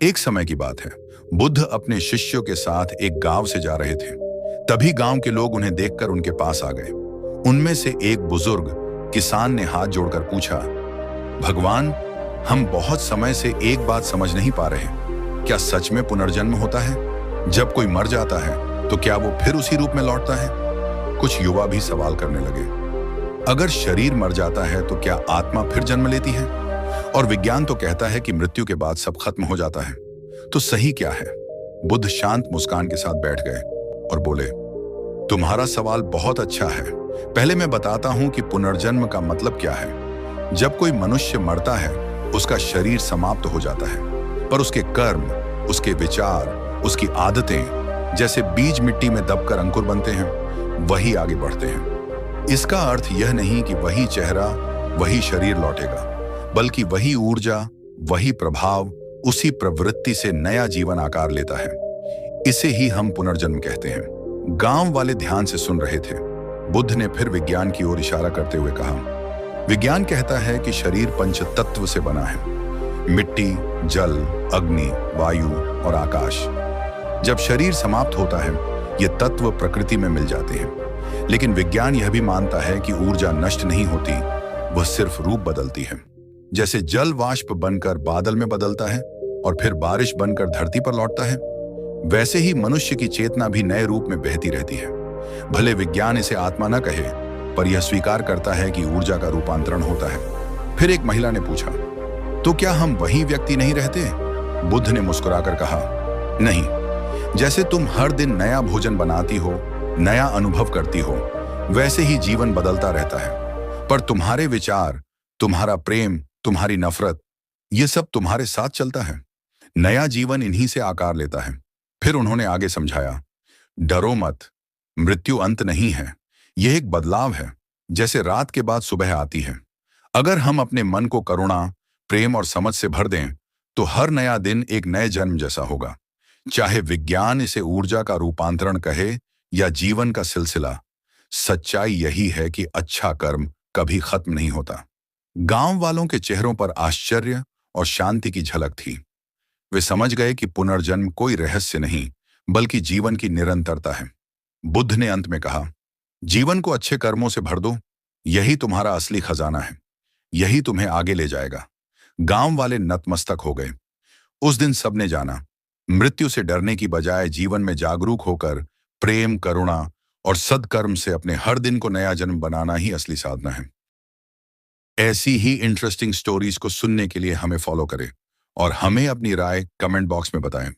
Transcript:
एक समय की बात है। बुद्ध अपने शिष्यों के साथ एक गांव से जा रहे थे। तभी गांव के लोग उन्हें देखकर उनके पास आ गए। उनमें से एक बुजुर्ग किसान ने हाथ जोड़कर पूछा, भगवान, हम बहुत समय से एक बात समझ नहीं पा रहे। क्या सच में पुनर्जन्म होता है? जब कोई मर जाता है तो क्या वो फिर उसी रूप में लौटता है? कुछ युवा भी सवाल करने लगे, अगर शरीर मर जाता है तो क्या आत्मा फिर जन्म लेती है? और विज्ञान तो कहता है कि मृत्यु के बाद सब खत्म हो जाता है। तो सही क्या है? बुद्ध शांत मुस्कान के साथ बैठ गए और बोले, तुम्हारा सवाल बहुत अच्छा है। पहले मैं बताता हूं कि पुनर्जन्म का मतलब क्या है। जब कोई मनुष्य मरता है, उसका शरीर समाप्त हो जाता है, पर उसके कर्म, उसके विचार, उसकी आदतें जैसे बीज मिट्टी में दबकर अंकुर बनते हैं, वही आगे बढ़ते हैं। इसका अर्थ यह नहीं कि वही चेहरा, वही शरीर लौटेगा, बल्कि वही ऊर्जा, वही प्रभाव, उसी प्रवृत्ति से नया जीवन आकार लेता है। इसे ही हम पुनर्जन्म कहते हैं। गांव वाले ध्यान से सुन रहे थे। बुद्ध ने फिर विज्ञान की ओर इशारा करते हुए कहा, विज्ञान कहता है कि शरीर पंच तत्व से बना है, मिट्टी, जल, अग्नि, वायु और आकाश। जब शरीर समाप्त होता है, ये तत्व प्रकृति में मिल जाते हैं। लेकिन विज्ञान यह भी मानता है कि ऊर्जा नष्ट नहीं होती, वह सिर्फ रूप बदलती है। जैसे जल वाष्प बनकर बादल में बदलता है और फिर बारिश बनकर धरती पर लौटता है, वैसे ही मनुष्य की चेतना भी नए रूप में बहती रहती है। भले विज्ञान इसे आत्मा न कहे, पर यह स्वीकार करता है कि ऊर्जा का रूपांतरण होता है। फिर एक महिला ने पूछा, तो क्या हम वही व्यक्ति नहीं रहते? बुद्ध ने मुस्कुराकर कहा, नहीं। जैसे तुम हर दिन नया भोजन बनाती हो, नया अनुभव करती हो, वैसे ही जीवन बदलता रहता है। पर तुम्हारे विचार, तुम्हारा प्रेम, तुम्हारी नफरत, ये सब तुम्हारे साथ चलता है। नया जीवन इन्हीं से आकार लेता है। फिर उन्होंने आगे समझाया, डरो मत, मृत्यु अंत नहीं है, यह एक बदलाव है। जैसे रात के बाद सुबह आती है। अगर हम अपने मन को करुणा, प्रेम और समझ से भर दें, तो हर नया दिन एक नए जन्म जैसा होगा। चाहे विज्ञान इसे ऊर्जा का रूपांतरण कहे या जीवन का सिलसिला, सच्चाई यही है कि अच्छा कर्म कभी खत्म नहीं होता। गांव वालों के चेहरों पर आश्चर्य और शांति की झलक थी। वे समझ गए कि पुनर्जन्म कोई रहस्य नहीं, बल्कि जीवन की निरंतरता है। बुद्ध ने अंत में कहा, जीवन को अच्छे कर्मों से भर दो, यही तुम्हारा असली खजाना है, यही तुम्हें आगे ले जाएगा। गांव वाले नतमस्तक हो गए। उस दिन सबने जाना, मृत्यु से डरने की बजाय जीवन में जागरूक होकर प्रेम, करुणा और सद्कर्म से अपने हर दिन को नया जन्म बनाना ही असली साधना है। ऐसी ही इंटरेस्टिंग स्टोरीज को सुनने के लिए हमें फॉलो करें और हमें अपनी राय कमेंट बॉक्स में बताएं।